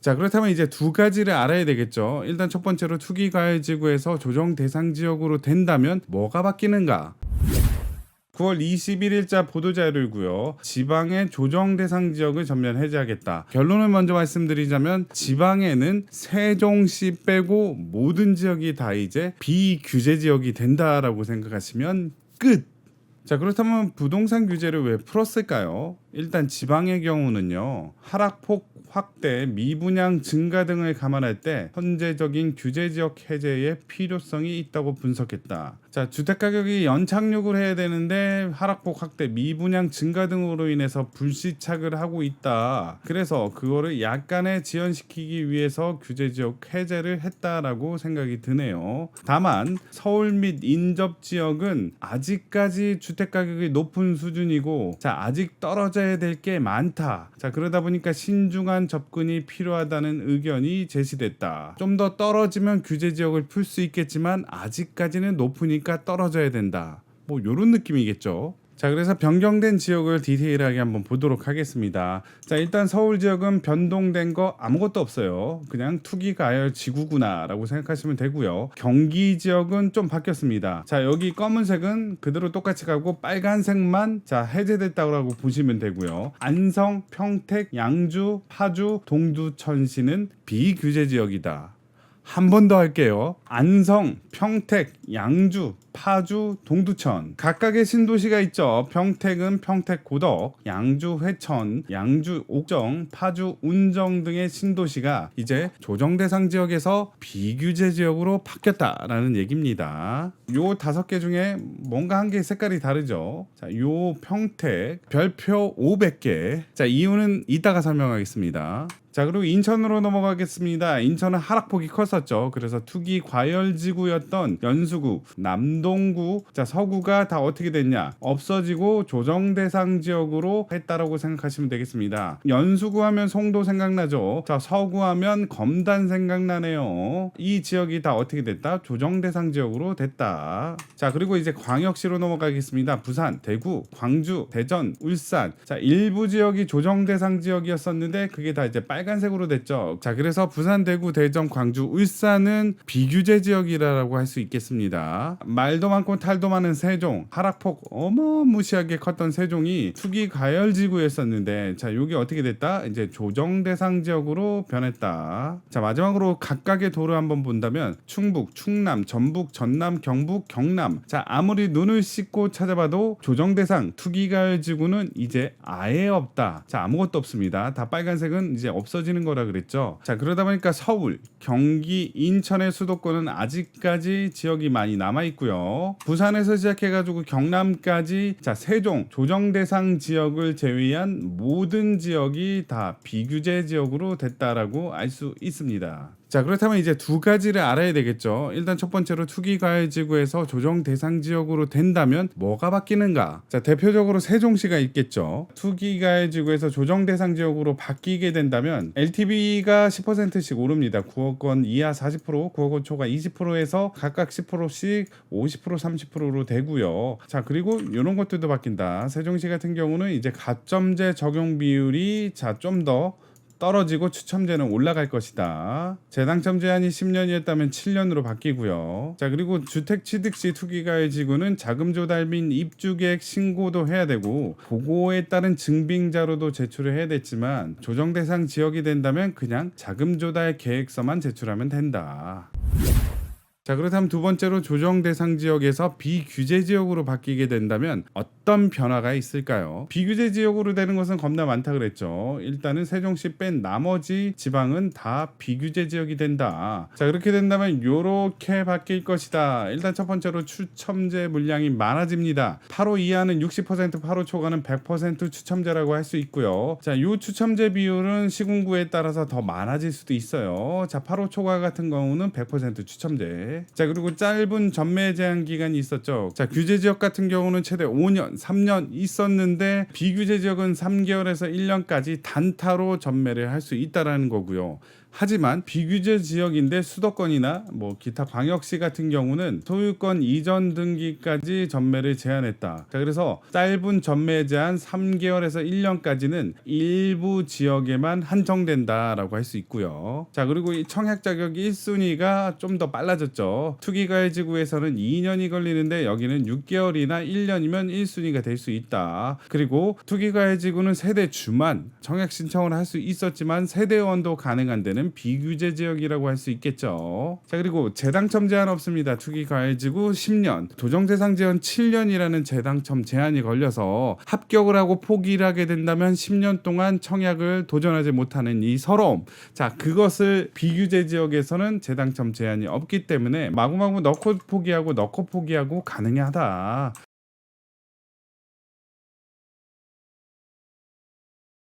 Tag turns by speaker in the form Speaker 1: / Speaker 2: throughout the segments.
Speaker 1: 자, 그렇다면 이제 두 가지를 알아야 되겠죠. 일단 첫 번째로 투기과열지구에서 조정 대상 지역으로 된다면 뭐가 바뀌는가? 9월 21일자 보도자료이고요. 지방의 조정 대상 지역을 전면 해제하겠다. 결론을 먼저 말씀드리자면 지방에는 세종시 빼고 모든 지역이 다 이제 비규제 지역이 된다라고 생각하시면 끝. 자, 그렇다면 부동산 규제를 왜 풀었을까요? 일단 지방의 경우는요, 하락폭 확대, 미분양 증가 등을 감안할 때 현재적인 규제 지역 해제의 필요성이 있다고 분석했다. 자, 주택 가격이 연착륙을 해야 되는데 하락폭 확대, 미분양 증가 등으로 인해서 불시착을 하고 있다. 그래서 그거를 약간의 지연시키기 위해서 규제 지역 해제를 했다라고 생각이 드네요. 다만 서울 및 인접 지역은 아직까지 주택 가격이 높은 수준이고, 자, 아직 떨어져야 될 게 많다. 자, 그러다 보니까 신중한 접근이 필요하다는 의견이 제시됐다. 좀 더 떨어지면 규제 지역을 풀 수 있겠지만 아직까지는 높으니까 떨어져야 된다. 뭐 요런 느낌이겠죠. 자, 그래서 변경된 지역을 디테일하게 한번 보도록 하겠습니다. 자, 일단 서울 지역은 변동된 거 아무것도 없어요. 그냥 투기과열 지구구나 라고 생각하시면 되고요. 경기 지역은 좀 바뀌었습니다. 자, 여기 검은색은 그대로 똑같이 가고 빨간색만 자 해제됐다고 보시면 되고요. 안성, 평택, 양주, 파주, 동두, 천시는 비규제 지역이다. 한 번 더 할게요. 안성, 평택, 양주, 파주, 동두천 각각의 신도시가 있죠. 평택은 평택 고덕, 양주 회천, 양주 옥정, 파주 운정 등의 신도시가 이제 조정 대상 지역에서 비규제 지역으로 바뀌었다라는 얘기입니다. 요 5개 중에 뭔가 한 개 색깔이 다르죠. 자, 요 평택 별표 500개. 자, 이유는 이따가 설명하겠습니다. 자, 그리고 인천으로 넘어가겠습니다. 인천은 하락폭이 컸었죠. 그래서 투기 과열지구였던 연수구, 남동구, 자, 서구가 다 어떻게 됐냐? 없어지고 조정 대상 지역으로 했다라고 생각하시면 되겠습니다. 연수구 하면 송도 생각나죠. 자, 서구 하면 검단 생각나네요. 이 지역이 다 어떻게 됐다? 조정 대상 지역으로 됐다. 자, 그리고 이제 광역시로 넘어가겠습니다. 부산, 대구, 광주, 대전, 울산. 자, 일부 지역이 조정 대상 지역이었었는데 그게 다 이제 빨간색으로 됐죠. 자, 그래서 부산, 대구, 대전, 광주, 울산은 비규제 지역이라고 할 수 있겠습니다. 말도 많고 탈도 많은 세종, 하락폭 어마무시하게 컸던 세종이 투기 과열지구였었는데, 자, 여기 어떻게 됐다? 이제 조정 대상 지역으로 변했다. 자, 마지막으로 각각의 도를 한번 본다면 충북, 충남, 전북, 전남, 경북, 경남. 자, 아무리 눈을 씻고 찾아봐도 조정 대상 투기 과열지구는 이제 아예 없다. 자, 아무것도 없습니다. 다 빨간색은 이제 없어지는 거라 그랬죠. 자, 그러다 보니까 서울, 경기, 인천의 수도권은 아직까지 지역이 많이 남아 있고요. 부산에서 시작해가지고 경남까지 자, 세종 조정 대상 지역을 제외한 모든 지역이 다 비규제 지역으로 됐다라고 알 수 있습니다. 자, 그렇다면 이제 두 가지를 알아야 되겠죠. 일단 첫 번째로 투기과열지구에서 조정 대상 지역으로 된다면 뭐가 바뀌는가? 자, 대표적으로 세종시가 있겠죠. 투기과열지구에서 조정 대상 지역으로 바뀌게 된다면 LTV가 10%씩 오릅니다. 9억 원 이하 40%, 9억 원 초과 20%에서 각각 10%씩 50%, 30%로 되고요. 자, 그리고 이런 것들도 바뀐다. 세종시 같은 경우는 이제 가점제 적용 비율이 자, 좀 더 떨어지고 추첨제는 올라갈 것이다. 재당첨 제한이 10년이었다면 7년으로 바뀌고요. 자, 그리고 주택 취득 시 투기과열 지구는 자금 조달 및 입주 계획 신고도 해야 되고 보고에 따른 증빙 자료도 제출을 해야 됐지만 조정 대상 지역이 된다면 그냥 자금 조달 계획서만 제출하면 된다. 자, 그렇다면 두 번째로 조정 대상 지역에서 비규제 지역으로 바뀌게 된다면 어떤 변화가 있을까요? 비규제 지역으로 되는 것은 겁나 많다 그랬죠. 일단은 세종시 뺀 나머지 지방은 다 비규제 지역이 된다. 자, 그렇게 된다면 요렇게 바뀔 것이다. 일단 첫 번째로 추첨제 물량이 많아집니다. 8호 이하는 60%, 8호 초과는 100% 추첨제라고 할 수 있고요. 자, 요 추첨제 비율은 시군구에 따라서 더 많아질 수도 있어요. 자, 8호 초과 같은 경우는 100% 추첨제. 개. 자, 그리고 짧은 전매 제한 기간이 있었죠. 자, 규제 지역 같은 경우는 최대 5년, 3년 있었는데 비규제 지역은 3개월에서 1년까지 단타로 전매를 할 수 있다라는 거고요. 하지만 비규제 지역인데 수도권이나 뭐 기타 광역시 같은 경우는 소유권 이전 등기까지 전매를 제한했다. 자, 그래서 짧은 전매 제한 3개월에서 1년까지는 일부 지역에만 한정된다라고 할 수 있고요. 자, 그리고 이 청약 자격 1순위가 좀 더 빨라졌죠. 투기과열지구에서는 2년이 걸리는데 여기는 6개월이나 1년이면 1순위가 될 수 있다. 그리고 투기과열지구는 세대 주만 청약 신청을 할 수 있었지만 세대원도 가능한 데는 비규제 지역이라고 할 수 있겠죠. 자, 그리고 재당첨 제한 없습니다. 투기과열지구 10년, 조정대상 지원 7년이라는 재당첨 제한이 걸려서 합격을 하고 포기를 하게 된다면 10년 동안 청약을 도전하지 못하는 이 서러움. 자, 그것을 비규제 지역에서는 재당첨 제한이 없기 때문에 마구마구 넣고 포기하고 가능하다.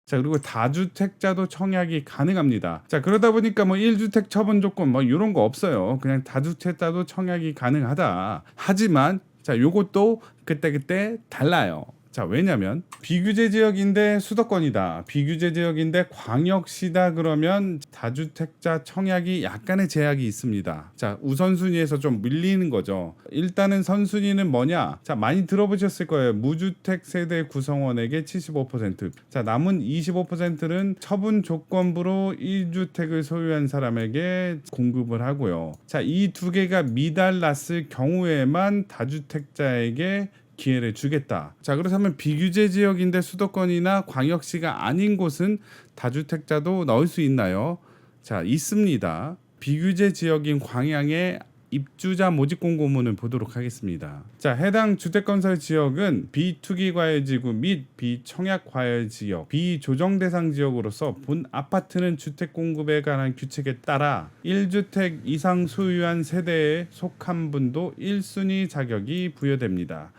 Speaker 1: 자, 그리고 다주택자도 청약이 가능합니다. 자, 그러다 보니까 뭐 1주택 처분 조건 뭐 이런 거 없어요. 그냥 다주택자도 청약이 가능하다. 하지만 자, 요것도 그때그때 달라요. 자, 왜냐면 비규제 지역인데 수도권이다, 비규제 지역인데 광역시다, 그러면 다주택자 청약이 약간의 제약이 있습니다. 자, 우선순위에서 좀 밀리는 거죠. 일단은 선순위는 뭐냐? 자, 많이 들어보셨을 거예요. 무주택 세대 구성원에게 75%, 자, 남은 25%는 처분 조건부로 1주택을 소유한 사람에게 공급을 하고요. 자, 이 두 개가 미달났을 경우에만 다주택자에게 기회를 주겠다. 자, 그렇다면 비규제 지역인데 수도권이나 광역시가 아닌 곳은 다주택자도 넣을 수 있나요? 자, 있습니다. 비규제 지역인 광양의 입주자 모집 공고문을 보도록 하겠습니다. 자, 해당 주택건설 지역은 비투기과열지구 및 비청약과열지역, 비조정대상 지역으로서 본 아파트는 주택 공급에 관한 규칙에 따라 1주택 이상 소유한 세대에 속한 분도 1순위 자격이 부여됩니다.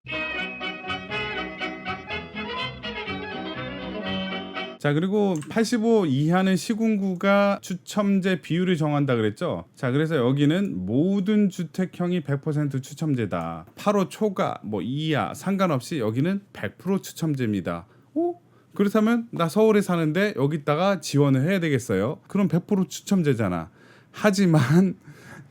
Speaker 1: 자, 그리고 85 이하는 시군구가 추첨제 비율을 정한다 그랬죠. 자, 그래서 여기는 모든 주택형이 100% 추첨제다. 8호 초과 뭐 이하 상관없이 여기는 100% 추첨제입니다. 오? 그렇다면 나 서울에 사는데 여기다가 지원을 해야 되겠어요? 그럼 100% 추첨제잖아. 하지만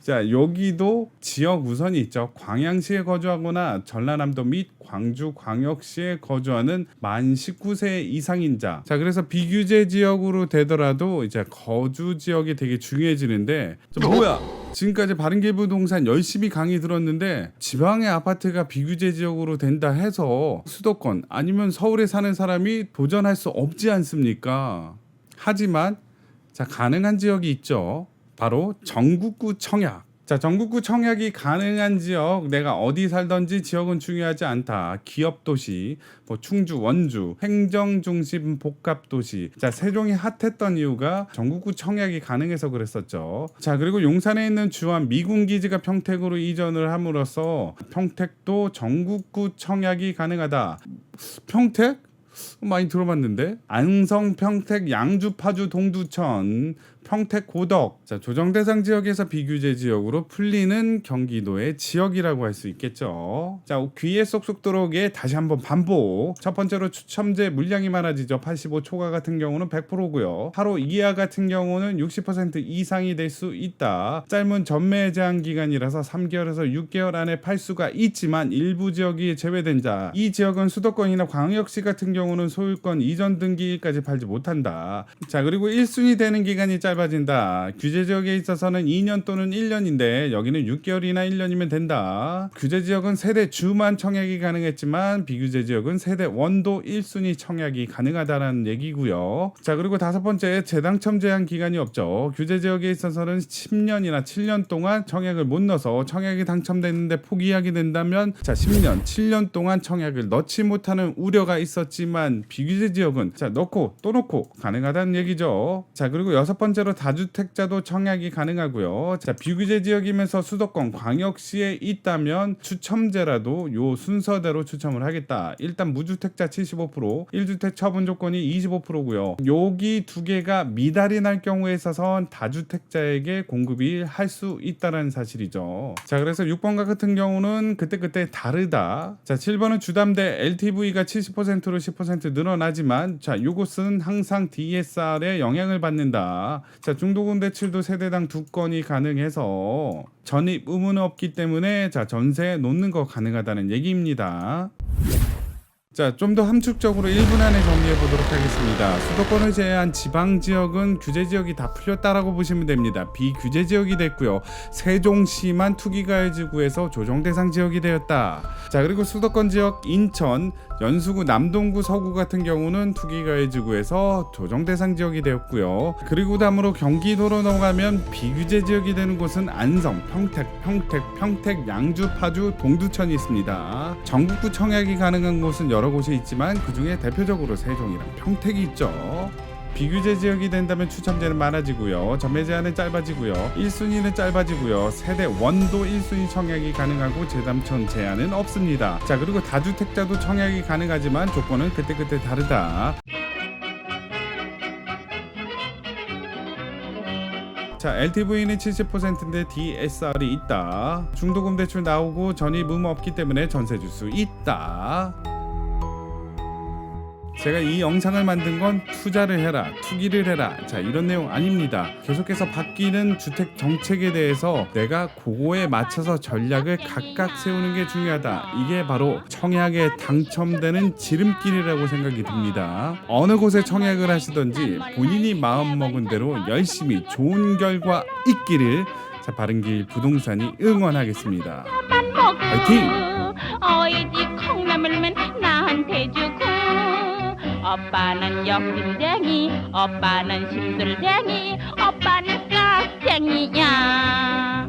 Speaker 1: 자, 여기도 지역 우선이 있죠. 광양시에 거주하거나 전라남도 및 광주 광역시에 거주하는 만 19세 이상인 자. 자, 그래서 비규제 지역으로 되더라도 이제 거주 지역이 되게 중요해지는데, 뭐야? 지금까지 바른길부동산 열심히 강의 들었는데 지방의 아파트가 비규제 지역으로 된다 해서 수도권 아니면 서울에 사는 사람이 도전할 수 없지 않습니까? 하지만 자, 가능한 지역이 있죠. 바로 전국구 청약. 자, 전국구 청약이 가능한 지역, 내가 어디 살던지 지역은 중요하지 않다. 기업 도시, 뭐 충주, 원주, 행정 중심 복합 도시. 자, 세종이 핫했던 이유가 전국구 청약이 가능해서 그랬었죠. 자, 그리고 용산에 있는 주한 미군 기지가 평택으로 이전을 함으로써 평택도 전국구 청약이 가능하다. 평택? 많이 들어봤는데. 안성, 평택, 양주, 파주, 동두천, 평택, 고덕. 자, 조정대상 지역에서 비규제 지역으로 풀리는 경기도의 지역이라고 할 수 있겠죠. 자, 귀에 쏙쏙 들어오게 다시 한번 반복. 첫 번째로 추첨제 물량이 많아지죠. 85 초과 같은 경우는 100%고요. 8호 이하 같은 경우는 60% 이상이 될 수 있다. 짧은 전매 제한 기간이라서 3개월에서 6개월 안에 팔 수가 있지만 일부 지역이 제외된 자. 이 지역은 수도권이나 광역시 같은 경우는 소유권 이전 등기까지 팔지 못한다. 자, 그리고 1순위 되는 기간이 짧아진다. 규제 지역에 있어서는 2년 또는 1년인데 여기는 6개월이나 1년이면 된다. 규제 지역은 세대 주만 청약이 가능했지만 비규제 지역은 세대 원도 1순위 청약이 가능하다는 얘기고요. 자, 그리고 다섯 번째, 재당첨 제한 기간이 없죠. 규제 지역에 있어서는 10년이나 7년 동안 청약을 못 넣어서 청약이 당첨됐는데 포기하게 된다면 자, 10년, 7년 동안 청약을 넣지 못하는 우려가 있었지만 하지만 비규제 지역은 자 넣고 또 넣고 가능하다는 얘기죠. 자 그리고 6번째로 다주택자도 청약이 가능하고요. 자 비규제 지역이면서 수도권 광역시에 있다면 추첨제라도 요 순서대로 추첨을 하겠다. 일단 무주택자 75%, 1주택 처분 조건이 25%고요. 여기 두 개가 미달이 날 경우에 있어서 다주택자에게 공급이 할 수 있다는 사실이죠. 자 그래서 6번과 같은 경우는 그때그때 다르다. 자 7번은 주담대 LTV가 70%로 10% 늘어나지만 자 요것은 항상 DSR에 영향을 받는다. 자 중도금 대출도 세대당 2건이 가능해서 전입 의무는 없기 때문에 자 전세 놓는 거 가능하다는 얘기입니다. 자, 좀 더 함축적으로 1분 안에 정리해 보도록 하겠습니다. 수도권을 제외한 지방 지역은 규제 지역이 다 풀렸다라고 보시면 됩니다. 비규제 지역이 됐고요. 세종시만 투기가해지구에서 조정 대상 지역이 되었다. 자, 그리고 수도권 지역 인천, 연수구, 남동구, 서구 같은 경우는 투기가해지구에서 조정 대상 지역이 되었고요. 그리고 다음으로 경기도로 넘어가면 비규제 지역이 되는 곳은 안성, 평택, 양주, 파주, 동두천이 있습니다. 전국구 청약이 가능한 곳은 여러 곳이 있지만 그 중에 대표적으로 세종이랑 평택이 있죠. 비규제 지역이 된다면 추첨제는 많아지고요. 전매 제한은 짧아지고요. 1순위는 짧아지고요. 세대 원도 1순위 청약이 가능하고 재당첨 제한은 없습니다. 자 그리고 다주택자도 청약이 가능하지만 조건은 그때그때 다르다. 자 LTV는 70%인데 DSR이 있다. 중도금 대출 나오고 전입 의무 없기 때문에 전세 줄 수 있다. 제가 이 영상을 만든 건 투자를 해라, 투기를 해라, 자 이런 내용 아닙니다. 계속해서 바뀌는 주택 정책에 대해서 내가 그거에 맞춰서 전략을 각각 세우는 게 중요하다. 이게 바로 청약에 당첨되는 지름길이라고 생각이 듭니다. 어느 곳에 청약을 하시든지 본인이 마음먹은 대로 열심히 좋은 결과 있기를 자 바른길 부동산이 응원하겠습니다. 화이팅!
Speaker 2: 어이 집 콩나물만 나한테 주고 오빠는 욕심쟁이 오빠는 심술쟁이 오빠는 깍쟁이야.